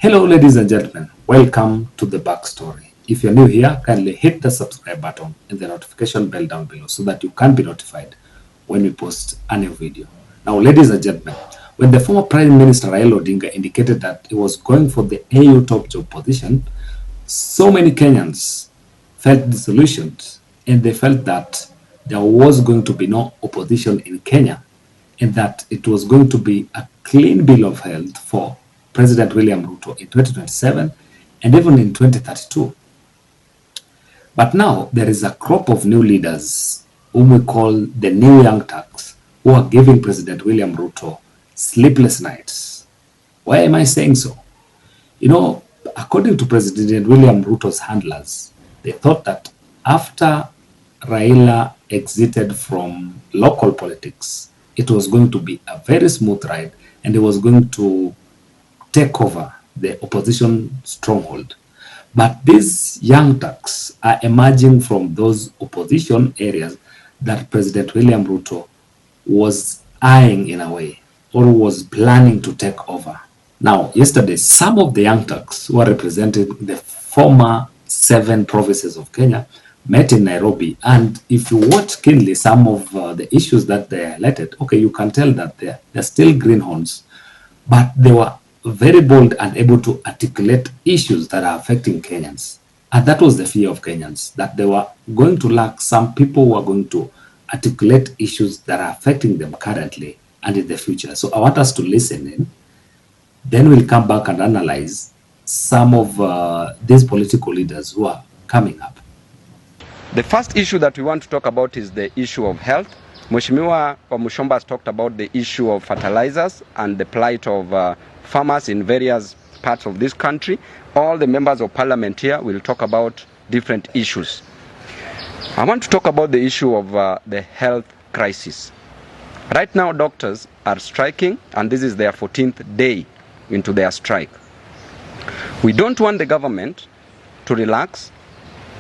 Hello, ladies and gentlemen. Welcome to the backstory. If you're new here, kindly hit the subscribe button and the notification bell down below so that you can be notified when we post a new video. Now, ladies and gentlemen, when the former Prime Minister Raila Odinga indicated that he was going for the AU top job position, so many Kenyans felt disillusioned and they felt that there was going to be no opposition in Kenya and that it was going to be a clean bill of health for President William Ruto in 2027 and even in 2032. But now there is a crop of new leaders whom we call the new young Turks who are giving President William Ruto sleepless nights. Why am I saying so? You know, according to President William Ruto's handlers, they thought that after Raila exited from local politics, it was going to be a very smooth ride and he was going to take over the opposition stronghold. But these young Turks are emerging from those opposition areas that President William Ruto was eyeing in a way or was planning to take over. Now, yesterday, some of the young Turks who are representing the former 7 provinces of Kenya met in Nairobi. And if you watch keenly some of the issues that they highlighted, okay, you can tell that they're still greenhorns, but they were very bold and able to articulate issues that are affecting Kenyans. And that was the fear of Kenyans, that they were going to lack some people who are going to articulate issues that are affecting them currently and in the future. So I want us to listen in. Then we'll come back and analyze some of these political leaders who are coming up. The first issue that we want to talk about is the issue of health. Mheshimiwa Mushomba has talked about the issue of fertilizers and the plight of farmers in various parts of this country. All the members of parliament here will talk about different issues. I want to talk about the issue of the health crisis. Right now, doctors are striking, and this is their 14th day into their strike. We don't want the government to relax,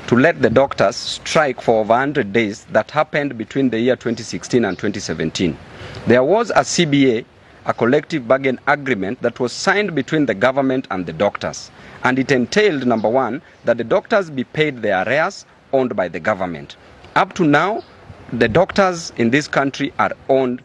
to let the doctors strike for over 100 days that happened between the year 2016 and 2017. There was a CBA, a collective bargain agreement that was signed between the government and the doctors. And it entailed, number one, that the doctors be paid their arrears owned by the government. Up to now, the doctors in this country are owned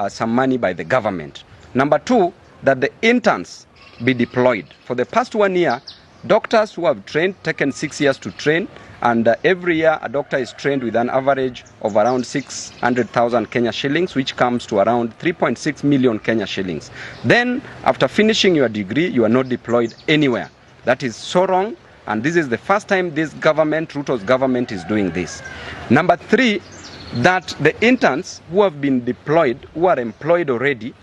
some money by the government. Number two, that the interns be deployed. For the past 1 year, doctors who have taken 6 years to train, and every year a doctor is trained with an average of around 600,000 Kenya shillings, which comes to around 3.6 million Kenya shillings. Then, after finishing your degree, you are not deployed anywhere. That is so wrong, and this is the first time this government, Ruto's government, is doing this. Number three, that the interns who have been deployed, who are employed already,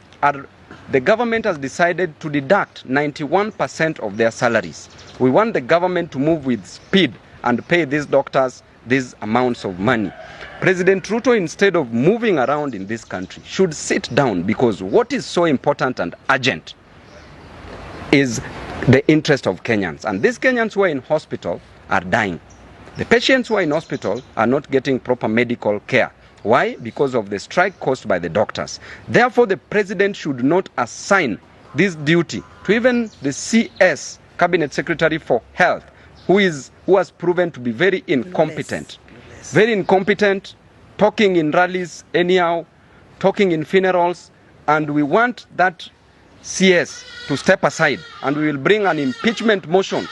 the government has decided to deduct 91% of their salaries. We want the government to move with speed and pay these doctors these amounts of money. President Ruto, instead of moving around in this country, should sit down, because what is so important and urgent is the interest of Kenyans. And these Kenyans who are in hospital are dying. The patients who are in hospital are not getting proper medical care. Why? Because of the strike caused by the doctors. Therefore, the president should not assign this duty to even the CS, Cabinet Secretary for Health, who has proven to be very incompetent. Very incompetent, talking in rallies anyhow, talking in funerals, and we want that CS to step aside, and we will bring an impeachment motion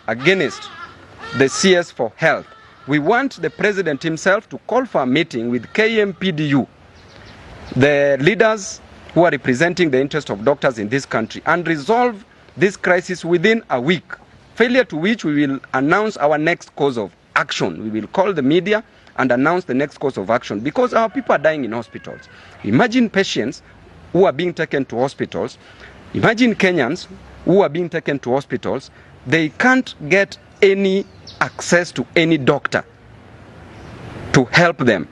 against the CS for Health. We want the president himself to call for a meeting with KMPDU, the leaders who are representing the interest of doctors in this country, and resolve this crisis within a week. Failure to which we will announce our next course of action. We will call the media and announce the next course of action, because our people are dying in hospitals. Imagine patients who are being taken to hospitals. Imagine Kenyans who are being taken to hospitals. They can't get any access to any doctor to help them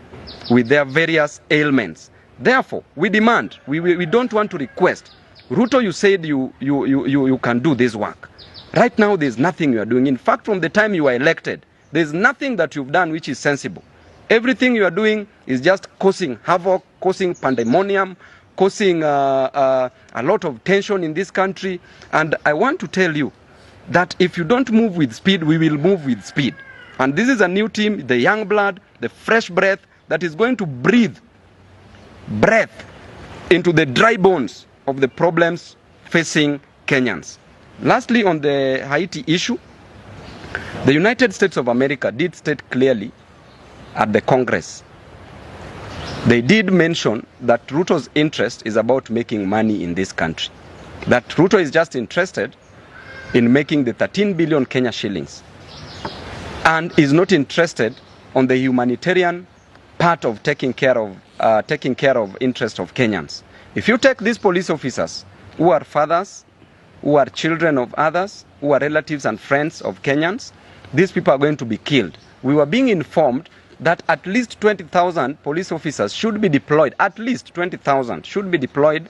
with their various ailments. Therefore, we demand, we don't want to request. Ruto, you said you can do this work. Right now, there's nothing you are doing. In fact, from the time you were elected, there's nothing that you've done which is sensible. Everything you are doing is just causing havoc, causing pandemonium, causing a lot of tension in this country. And I want to tell you that if you don't move with speed, we will move with speed. And this is a new team, the young blood, the fresh breath that is going to breathe breath into the dry bones of the problems facing Kenyans. Lastly, on the Haiti issue, the United States of America did state clearly at the Congress. They did mention that Ruto's interest is about making money in this country. That Ruto is just interested in making the 13 billion Kenya shillings and is not interested on the humanitarian part of taking care of interest of Kenyans. If you take these police officers who are fathers, who are children of others, who are relatives and friends of Kenyans, these people are going to be killed. We were being informed that at least 20,000 police officers should be deployed, at least 20,000 should be deployed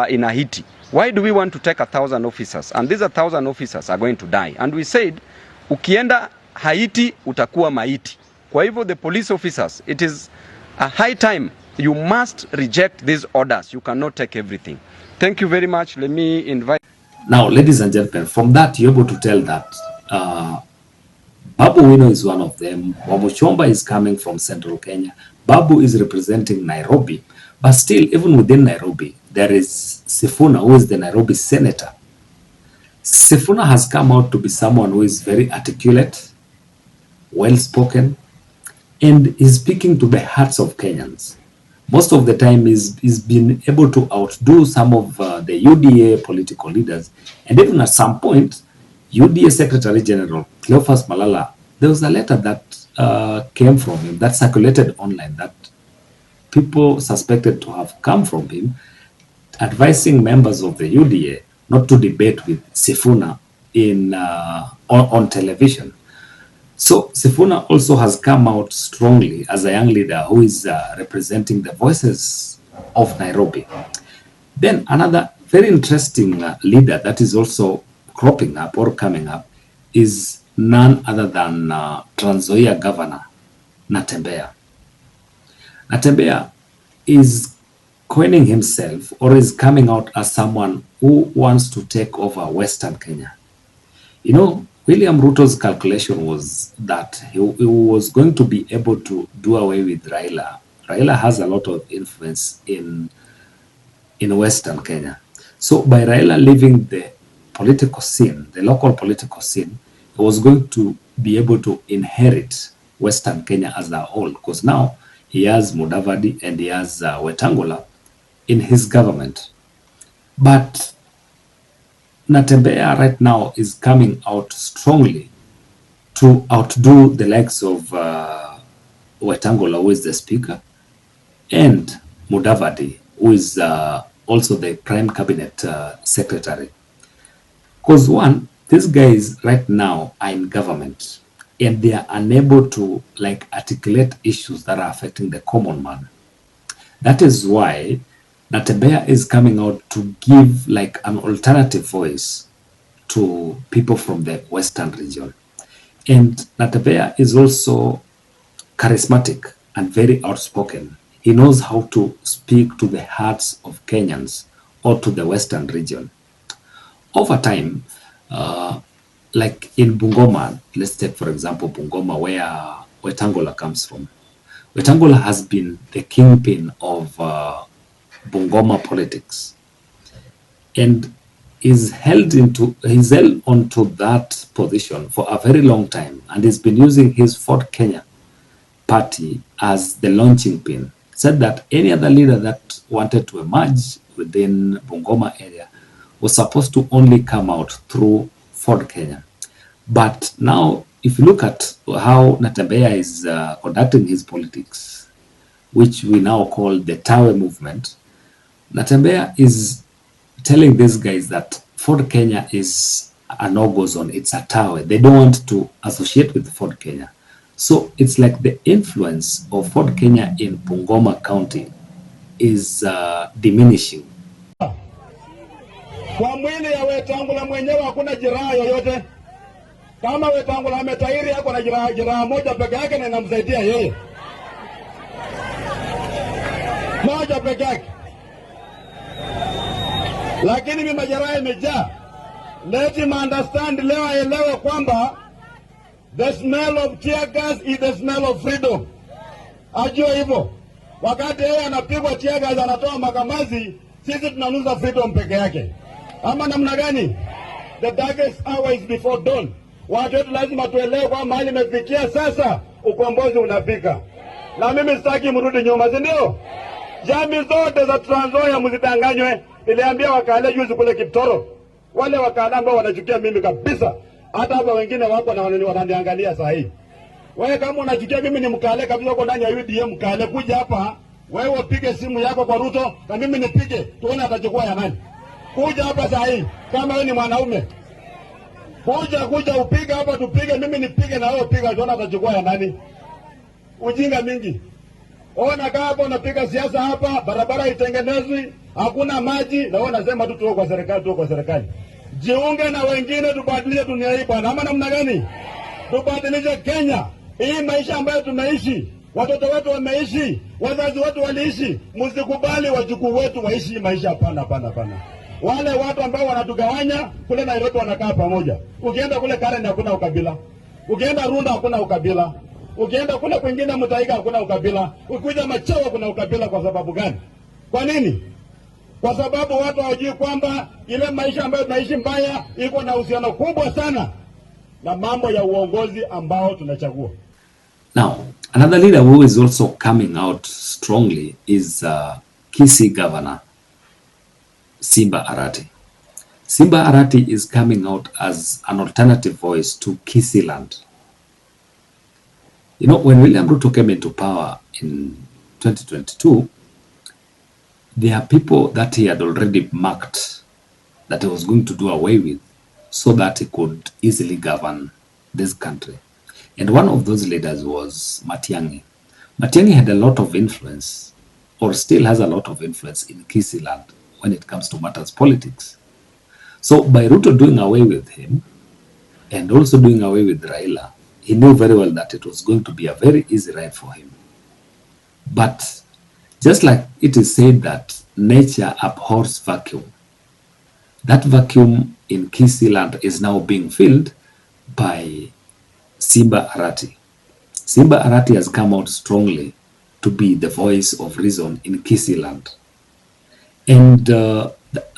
in Haiti. Why do we want to take 1,000 officers? And these 1,000 officers are going to die. And we said, ukienda Haiti, utakuwa maiti. Kwa hivyo the police officers, it is a high time you must reject these orders. You cannot take everything. Thank you very much. Let me invite. Now, ladies and gentlemen, from that, you're able to tell that Babu Wino is one of them. Wamuchomba is coming from Central Kenya. Babu is representing Nairobi. But still, even within Nairobi, there is Sifuna, who is the Nairobi senator. Sifuna has come out to be someone who is very articulate, well-spoken, and is speaking to the hearts of Kenyans. Most of the time he's been able to outdo some of the UDA political leaders. And even at some point, UDA Secretary General Cleophas Malala, there was a letter that came from him that circulated online that people suspected to have come from him, advising members of the UDA not to debate with Sifuna on television. So Sifuna also has come out strongly as a young leader who is representing the voices of Nairobi. Then another very interesting leader that is also cropping up or coming up is none other than Trans Nzoia Governor Natembeya. Natembeya is coining himself or is coming out as someone who wants to take over Western Kenya. You know, William Ruto's calculation was that he was going to be able to do away with Raila. Raila has a lot of influence in Western Kenya. So by Raila leaving the political scene, the local political scene, he was going to be able to inherit Western Kenya as a whole, because now he has Mudavadi and he has Wetangula in his government. But Natembeya right now is coming out strongly to outdo the likes of Wetangula, who is the speaker, and Mudavadi, who is also the prime cabinet secretary. Because one, these guys right now are in government and they are unable to articulate issues that are affecting the common man. That is why Natembeya is coming out to give an alternative voice to people from the Western region. And Natembeya is also charismatic and very outspoken. He knows how to speak to the hearts of Kenyans or to the Western region. Over time, like in Bungoma, let's take for example Bungoma, where Wetangula comes from. Wetangula has been the kingpin of Bungoma politics, and he's held onto that position for a very long time, and he's been using his Ford Kenya party as the launching pin. Said that any other leader that wanted to emerge within Bungoma area was supposed to only come out through Ford Kenya. But now, if you look at how Natembeya is conducting his politics, which we now call the Tawe movement, Natembeya is telling these guys that Ford Kenya is a no-go zone. It's a Tawe. They don't want to associate with Ford Kenya. So it's like the influence of Ford Kenya in Bungoma County is diminishing. Kwa mwili ya Wetangula mwenyewe hakuna jeraha yoyote. Kama Wetangula ametairi yako na jeraha moja peke yake na inamsaidia yeye. Moja peke yake. lakini mimi majeraha imejaa. Let him understand, leo aelewe kwamba the smell of tear gas is the smell of freedom. Ajue hivyo. Wakati yeye anapigwa tear gas anatoa makamazi, sisi tunanuza freedom peke yake. Ama namna gani? The darkest hour is before dawn. Watu wetu lazima tuelewe kwa mahali imefikia sasa, ukombozi unafika. Na mimi sitaki mrudi nyuma, si ndio? Jamii zote za Trans Nzoia msidanganywe. Niliambia wakale juzi kule Kiptoro. Wale wakala ambao wanachukia mimi kabisa. Hata hapa wengine wako na wananiangalia saa hii. Wewe kama unachukia mimi ni mkale kabisa, uko ndani ya UDM mkale, kuja hapa wewe upige simu yako kwa Ruto na mimi nipige, tuone atachukua ya nani. Kuja hapa saa hii kama wewe ni mwanaume. Kuja upige hapa tupige, mimi nipige na wewe upige, tuone atachukua ya nani. Ujinga mingi. Ona kama hapo unapiga siasa hapa, barabara itengenezwi, hakuna maji, na wewe unasema tu tuko kwa serikali. Jiunge na wengine tubadilishe dunia hii bwana. Ama namna gani? Tubadilishe Kenya. Hii maisha ambayo tumeishi, watoto wetu wameishi, wazazi wetu waliishi, msikubali wajukuu wetu waishi maisha. Hapana. Wale watu ambao wanatugawanya kule Nairobi wanakaa pamoja. Ukienda kule Karen hakuna ukabila. Ukienda Runda hakuna ukabila. Ukienda kule kwingine Mutaiga hakuna ukabila. Ukikuja Machawa kuna ukabila. Kwa sababu gani? Kwa nini? Kwa sababu watu hawajui kwamba ile maisha ambayo tunaishi mbaya iko na uhusiano kubwa sana na mambo ya uongozi ambao tunachagua. Now, another leader who is also coming out strongly is Kisii Governor Simba Arati. Simba Arati is coming out as an alternative voice to Kisii land. You know, when William Ruto came into power in 2022, there are people that he had already marked that he was going to do away with so that he could easily govern this country. And one of those leaders was Matiang'i. Matiang'i had a lot of influence, or still has a lot of influence in Kisii land when it comes to matters politics. So by Ruto doing away with him and also doing away with Raila, he knew very well that it was going to be a very easy ride for him. But just like it is said that nature abhors vacuum, that vacuum in Kisii land is now being filled by Simba Arati. Simba Arati has come out strongly to be the voice of reason in Kisii land. And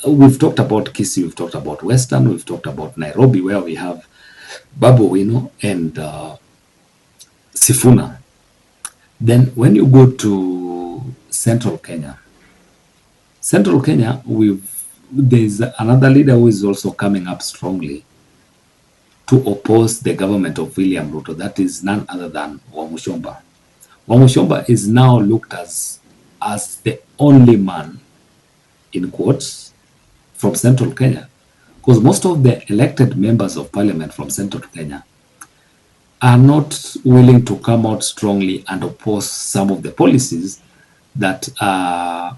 we've talked about Kisii, we've talked about Western, we've talked about Nairobi, where we have Babu Wino and Sifuna. Then when you go to Central Kenya, there's another leader who is also coming up strongly to oppose the government of William Ruto. That is none other than Wamuchomba. Wamuchomba is now looked as the only man, in quotes, from Central Kenya, because most of the elected members of parliament from Central Kenya are not willing to come out strongly and oppose some of the policies that are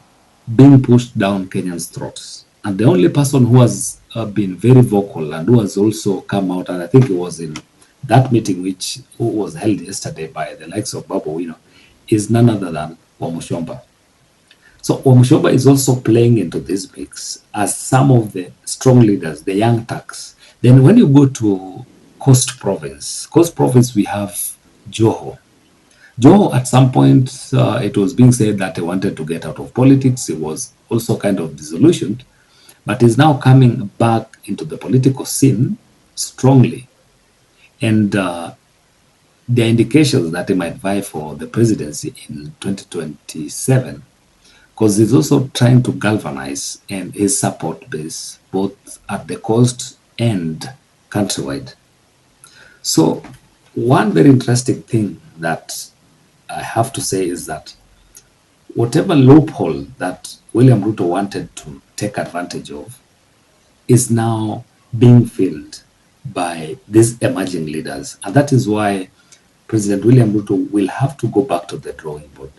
being pushed down Kenyans' throats. And the only person who has been very vocal and who has also come out, and I think it was in that meeting which was held yesterday by the likes of Babu Wino, is none other than Wamuchomba. So Wamuchomba is also playing into this mix as some of the strong leaders, the young Turks. Then when you go to Coast Province, we have Joho. Joho, at some point, it was being said that he wanted to get out of politics. He was also kind of disillusioned, but is now coming back into the political scene strongly. And there are indications that he might vie for the presidency in 2027, because he's also trying to galvanize and his support base, both at the coast and countrywide. So one very interesting thing that I have to say is that whatever loophole that William Ruto wanted to take advantage of is now being filled by these emerging leaders. And that is why President William Ruto will have to go back to the drawing board.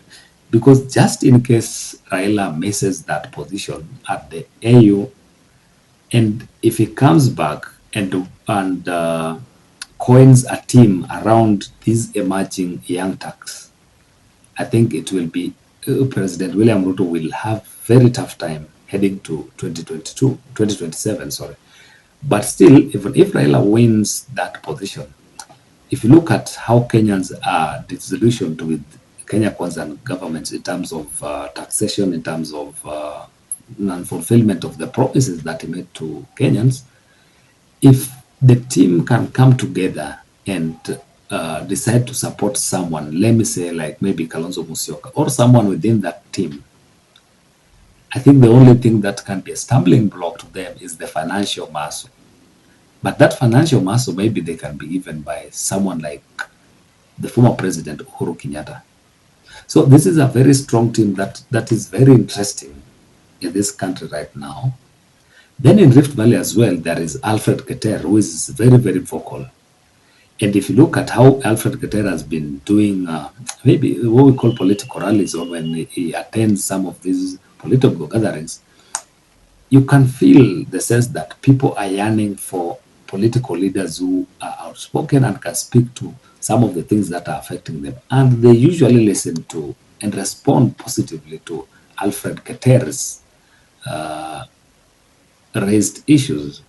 Because just in case Raila misses that position at the AU, and if he comes back and coins a team around these emerging young Turks, I think it will be President William Ruto will have very tough time heading to 2027, sorry. But still, even if Raila wins that position, if you look at how Kenyans are disillusioned with Kenya Kwanza governments in terms of taxation, in terms of non-fulfillment of the promises that he made to Kenyans, if the team can come together and decide to support someone, let me say like maybe Kalonzo Musyoka or someone within that team, I think the only thing that can be a stumbling block to them is the financial muscle. But that financial muscle, maybe they can be given by someone like the former president, Uhuru Kenyatta. So this is a very strong team that is very interesting in this country right now. Then in Rift Valley as well, there is Alfred Keter, who is very, very vocal. And if you look at how Alfred Keter has been doing maybe what we call political rallies, or when he attends some of these political gatherings, you can feel the sense that people are yearning for political leaders who are outspoken and can speak to some of the things that are affecting them. And they usually listen to and respond positively to Alfred Keter's raised issues.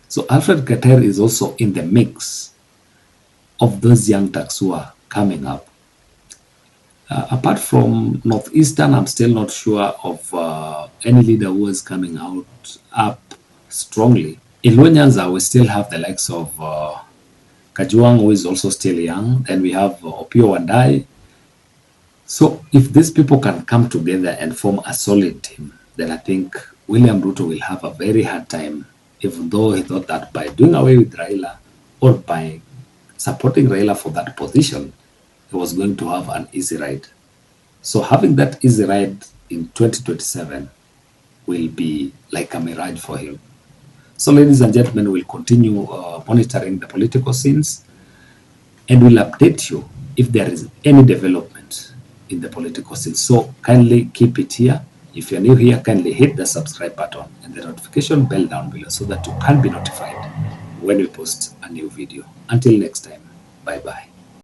So Alfred Keter is also in the mix of those young Turks who are coming up. Apart from Northeastern, I'm still not sure of any leader who is coming out up strongly. In Luo Nyanza, we still have the likes of Kajwang, who is also still young. Then we have Opiyo Wandayi. So if these people can come together and form a solid team, then I think William Ruto will have a very hard time, even though he thought that by doing away with Raila or by supporting Raila for that position, he was going to have an easy ride. So having that easy ride in 2027 will be like a mirage for him. So ladies and gentlemen, we'll continue monitoring the political scenes and we'll update you if there is any development in the political scene. So kindly keep it here. If you're new here, kindly hit the subscribe button and the notification bell down below so that you can be notified when we post a new video. Until next time, bye-bye.